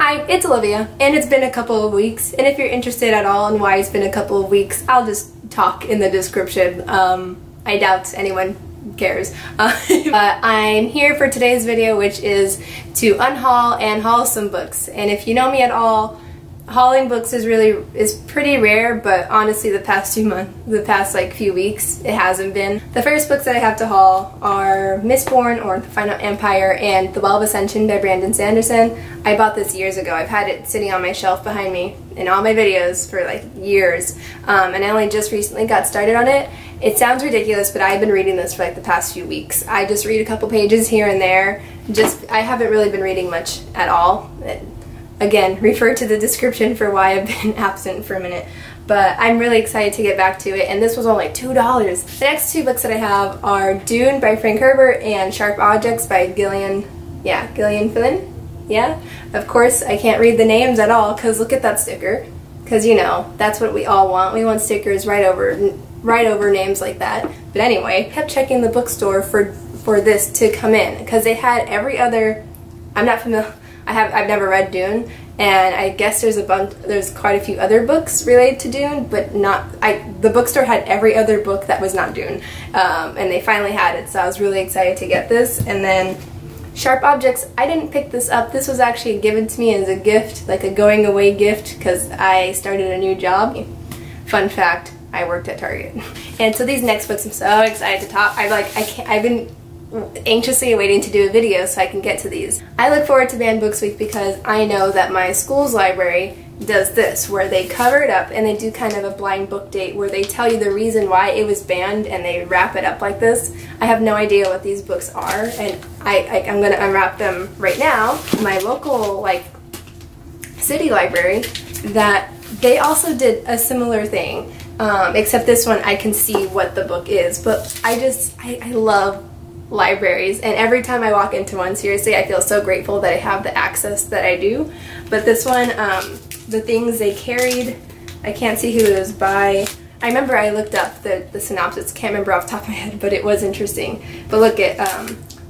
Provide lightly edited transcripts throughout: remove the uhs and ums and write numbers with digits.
Hi, it's Olivia, and it's been a couple of weeks, and if you're interested at all in why it's been a couple of weeks, I'll just talk in the description. I doubt anyone cares. I'm here for today's video, which is to unhaul and haul some books. And if you know me at all, hauling books is pretty rare, but honestly the past few weeks it hasn't been. The first books that I have to haul are Mistborn, or The Final Empire, and The Well of Ascension by Brandon Sanderson. I bought this years ago. I've had it sitting on my shelf behind me in all my videos for like years, and I only just recently got started on it. It sounds ridiculous, but I've been reading this for like the past few weeks. I just read a couple pages here and there. I haven't really been reading much at all. Again, refer to the description for why I've been absent for a minute. But I'm really excited to get back to it, and this was only $2. The next two books that I have are Dune by Frank Herbert and Sharp Objects by Gillian Flynn. Yeah, of course I can't read the names at all because look at that sticker. Because you know, that's what we all want. We want stickers right over names like that. But anyway, I kept checking the bookstore for this to come in because they had every other. I'm not familiar. I've never read Dune, and I guess there's quite a few other books related to Dune, but the bookstore had every other book that was not Dune, and they finally had it, so I was really excited to get this. And then Sharp Objects, I didn't pick this up. This was actually given to me as a gift, like a going away gift, because I started a new job. Fun fact, I worked at Target. And so these next books I'm so excited to talk. I've been anxiously waiting to do a video so I can get to these. I look forward to Banned Books Week because I know that my school's library does this, where they cover it up and they do kind of a blind book date where they tell you the reason why it was banned and they wrap it up like this. I have no idea what these books are, and I'm going to unwrap them right now. My local city library, that they also did a similar thing, except this one I can see what the book is. But I love libraries, and every time I walk into one, seriously, I feel so grateful that I have the access that I do. But this one, The Things They Carried, I can't see who it was by. I remember I looked up the synopsis, can't remember off the top of my head, but it was interesting. But look at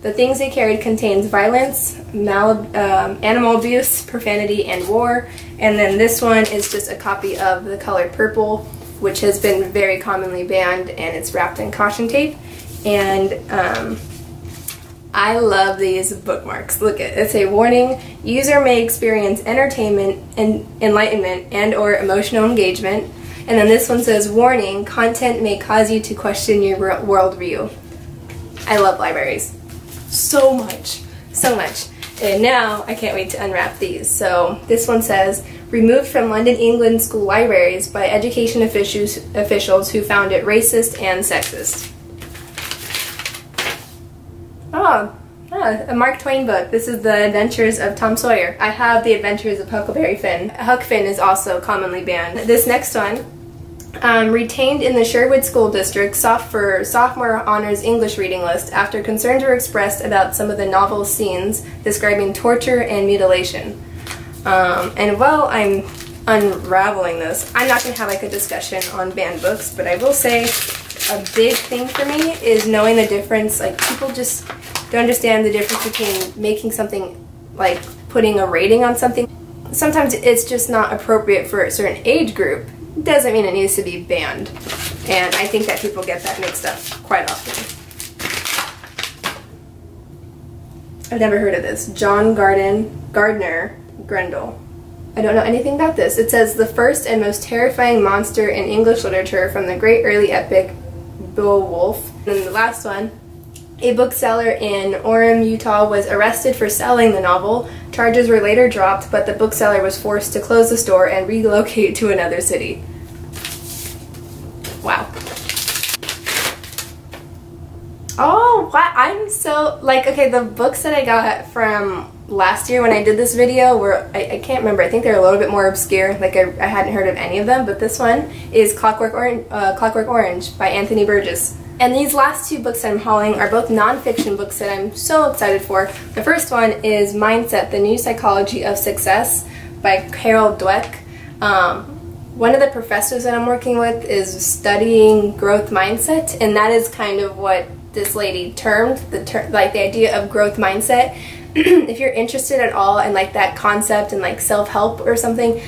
The Things They Carried contains violence, animal abuse, profanity, and war. And then this one is just a copy of The Color Purple, which has been very commonly banned, and it's wrapped in caution tape. And I love these bookmarks. Look at it. It's a warning. User may experience entertainment and enlightenment and or emotional engagement. And then this one says, warning, content may cause you to question your worldview. I love libraries so much. So much. And now I can't wait to unwrap these. So this one says, removed from London, England school libraries by education officials who found it racist and sexist. A Mark Twain book. This is The Adventures of Tom Sawyer. I have The Adventures of Huckleberry Finn. Huck Finn is also commonly banned. This next one, retained in the Sherwood School District for sophomore honors English reading list after concerns were expressed about some of the novel's scenes describing torture and mutilation. And while I'm unraveling this, I'm not going to have like a discussion on banned books, but I will say a big thing for me is knowing the difference. Like, people just don't understand the difference between making something, like putting a rating on something. Sometimes it's just not appropriate for a certain age group. Doesn't mean it needs to be banned. And I think that people get that mixed up quite often. I've never heard of this. John Gardner Grendel. I don't know anything about this. It says, the first and most terrifying monster in English literature from the great early epic Beowulf. And then the last one, a bookseller in Orem, Utah was arrested for selling the novel. Charges were later dropped, but the bookseller was forced to close the store and relocate to another city. Wow. Oh, what? I'm so, okay, the books that I got from last year when I did this video were, I can't remember, I think they're a little bit more obscure, like I hadn't heard of any of them, but this one is Clockwork Orange by Anthony Burgess. And these last two books I'm hauling are both non-fiction books that I'm so excited for. The first one is Mindset, The New Psychology of Success by Carol Dweck. One of the professors that I'm working with is studying growth mindset, and that is kind of what this lady termed the idea of growth mindset. if you're interested at all in like that concept and like self-help or something,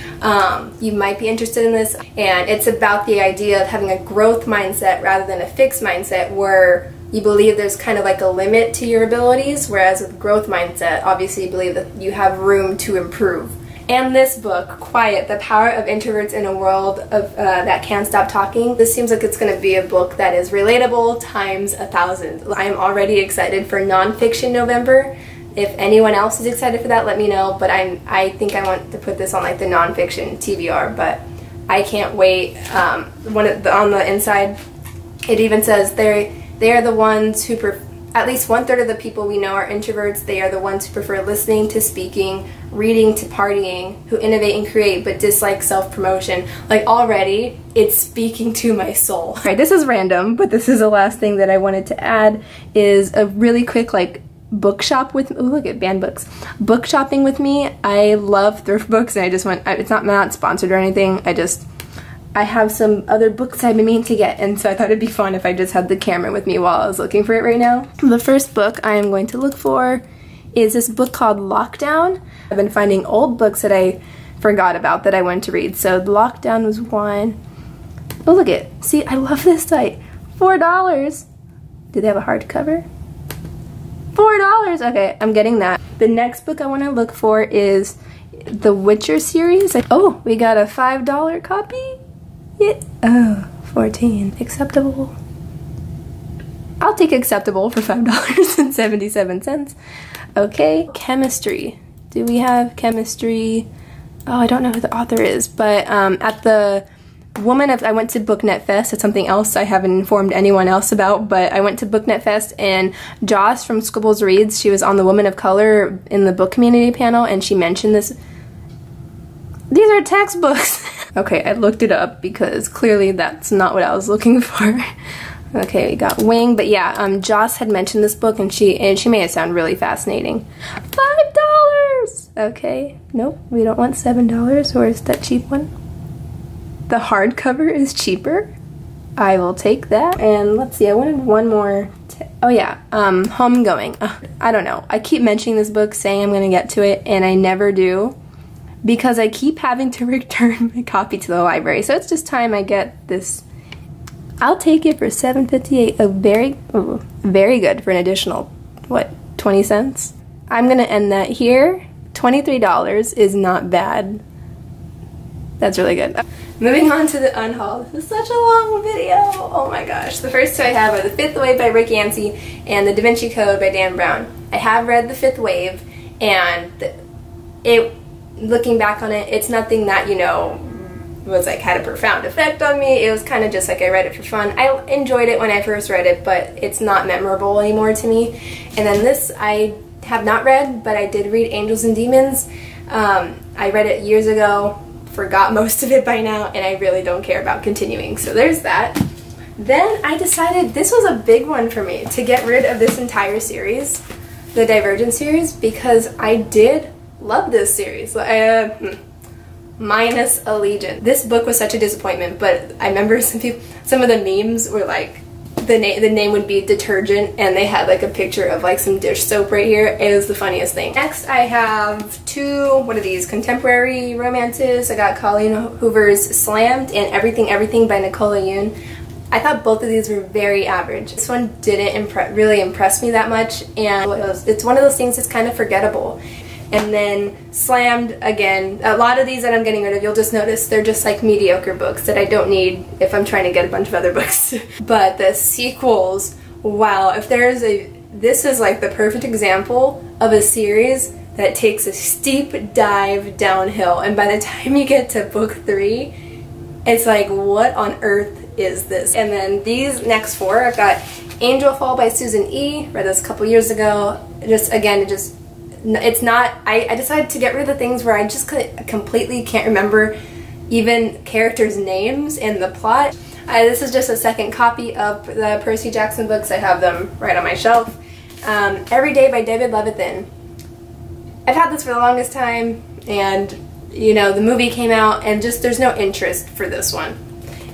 you might be interested in this. And it's about the idea of having a growth mindset rather than a fixed mindset, where you believe there's kind of like a limit to your abilities, whereas with growth mindset, obviously you believe that you have room to improve. And this book, Quiet, The Power of Introverts in a World of That Can't Stop Talking, this seems like it's going to be a book that is relatable times 1,000. I am already excited for nonfiction November. If anyone else is excited for that, let me know, but I think I want to put this on like the nonfiction TBR, but I can't wait. On the inside, it even says they are the ones who at least 1/3 of the people we know are introverts. They are the ones who prefer listening to speaking, reading to partying, who innovate and create but dislike self-promotion. Like, already, it's speaking to my soul. Alright, this is random, but this is the last thing that I wanted to add, is a really quick like bookshop with, oh look at banned books, book shopping with me. I love thrift books, and I just went, it's not sponsored or anything, I have some other books I've been meaning to get, and so I thought it'd be fun if I just had the camera with me while I was looking for it right now. The first book I am going to look for is this book called Lockdown. I've been finding old books that I forgot about that I wanted to read. So Lockdown was one. Oh, look it. See, I love this site. $4. Do they have a hardcover? $4. Okay, I'm getting that. The next book I want to look for is the Witcher series. Oh, we got a $5 copy. Yeah. Oh, 14. Acceptable. I'll take acceptable for $5.77. Okay, chemistry. Do we have chemistry? Oh, I don't know who the author is, but at the I went to BookNet Fest. It's something else I haven't informed anyone else about, but I went to BookNet Fest, and Joss from Scribbles Reads, she was on the Women of Color in the book community panel, and she mentioned this. These are textbooks. Okay, I looked it up because clearly that's not what I was looking for. Okay, we got Wing, but yeah, Joss had mentioned this book, and she made it sound really fascinating. $5! Okay, nope, we don't want $7, or is that cheap one? The hardcover is cheaper. I will take that. And let's see, I wanted one more. Oh yeah, Homegoing. I don't know. I keep mentioning this book, saying I'm gonna get to it, and I never do, because I keep having to return my copy to the library. So it's just time I get this. I'll take it for $7.58. Very good for an additional, what, 20 cents? I'm gonna end that here. $23 is not bad. That's really good. Moving on to the Unhaul. This is such a long video. Oh my gosh. The first two I have are The Fifth Wave by Rick Yancey and The Da Vinci Code by Dan Brown. I have read The Fifth Wave, and looking back on it, it's nothing that, you know, was like had a profound effect on me. It was kind of just like I read it for fun. I enjoyed it when I first read it, but it's not memorable anymore to me. And then this I have not read, but I did read Angels and Demons. I read it years ago, forgot most of it by now, and I really don't care about continuing. So there's that. Then I decided this was a big one for me, to get rid of this entire series, the Divergent series, because I did love this series. Minus Allegiant. This book was such a disappointment, but I remember some of the memes were like, the name would be detergent, and they had like a picture of like some dish soap right here. It was the funniest thing. Next I have two, what are these, contemporary romances. I got Colleen Hoover's Slammed and Everything Everything by Nicola Yoon. I thought both of these were very average. This one didn't really impress me that much, and it's one of those things that's kind of forgettable. And then Slammed, again, a lot of these that I'm getting rid of, you'll just notice they're just like mediocre books that I don't need if I'm trying to get a bunch of other books. But the sequels, wow, if there's this is like the perfect example of a series that takes a steep dive downhill, and by the time you get to book 3, it's like, what on earth is this? And then these next four, I've got Angel Fall by Susan E. Read this a couple years ago. It's not, I decided to get rid of the things where I just completely can't remember even characters' names and the plot. This is just a second copy of the Percy Jackson books. I have them right on my shelf. Every Day by David Levithan. I've had this for the longest time, and you know, the movie came out, and just there's no interest for this one.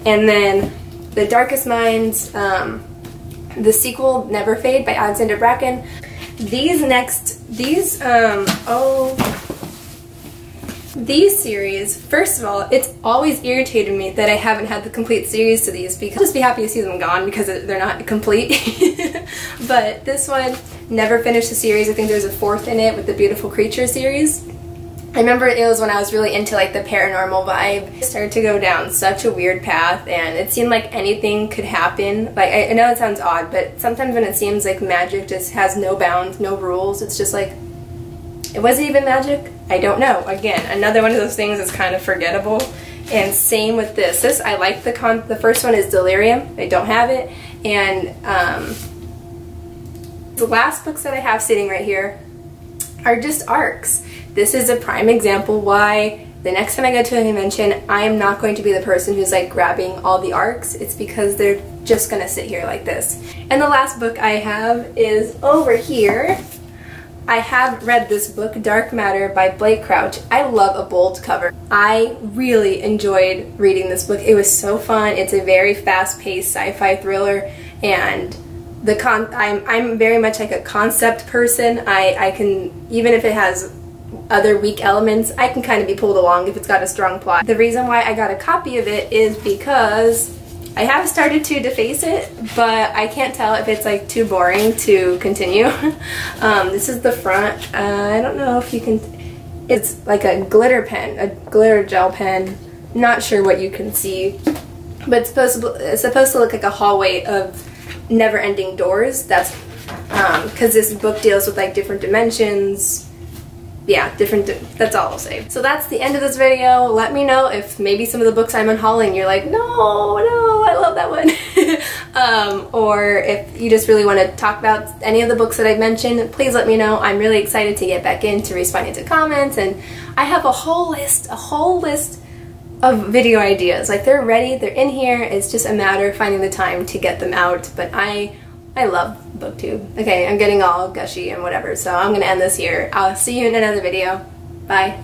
And then The Darkest Minds, the sequel, Never Fade by Alexander Bracken. These series, first of all, it's always irritated me that I haven't had the complete series to these, because I'll just be happy to see them gone because they're not complete. But this one, never finished the series. I think there's a fourth in it with the Beautiful Creature series. I remember it was when I was really into like the paranormal vibe. I started to go down such a weird path, and it seemed like anything could happen. Like, I know it sounds odd, but sometimes when it seems like magic just has no bounds, no rules, it's just like, was it even magic? I don't know. Again, another one of those things that's kind of forgettable. And same with this. This, I like the first one is Delirium. I don't have it. And the last books that I have sitting right here are just arcs. This is a prime example why the next time I go to a convention, I am not going to be the person who's like grabbing all the arcs. It's because they're just gonna sit here like this. And the last book I have is over here. I have read this book, Dark Matter by Blake Crouch. I love a bold cover. I really enjoyed reading this book. It was so fun. It's a very fast-paced sci-fi thriller, and I'm very much like a concept person. I can, even if it has other weak elements, I can kind of be pulled along if it's got a strong plot. The reason why I got a copy of it is because I have started to deface it, but I can't tell if it's like too boring to continue. This is the front. I don't know if you can, it's like a glitter pen, a glitter gel pen. Not sure what you can see, but it's supposed to look like a hallway of never-ending doors. That's because this book deals with like different dimensions. Yeah, that's all I'll say. So that's the end of this video. Let me know if maybe some of the books I'm unhauling you're like, no, I love that one. Or if you just really want to talk about any of the books that I've mentioned, please let me know. I'm really excited to get back into responding to comments, and I have a whole list of video ideas. Like, they're ready, they're in here, it's just a matter of finding the time to get them out. But I love BookTube. Okay, I'm getting all gushy and whatever, so I'm gonna end this here. I'll see you in another video. Bye.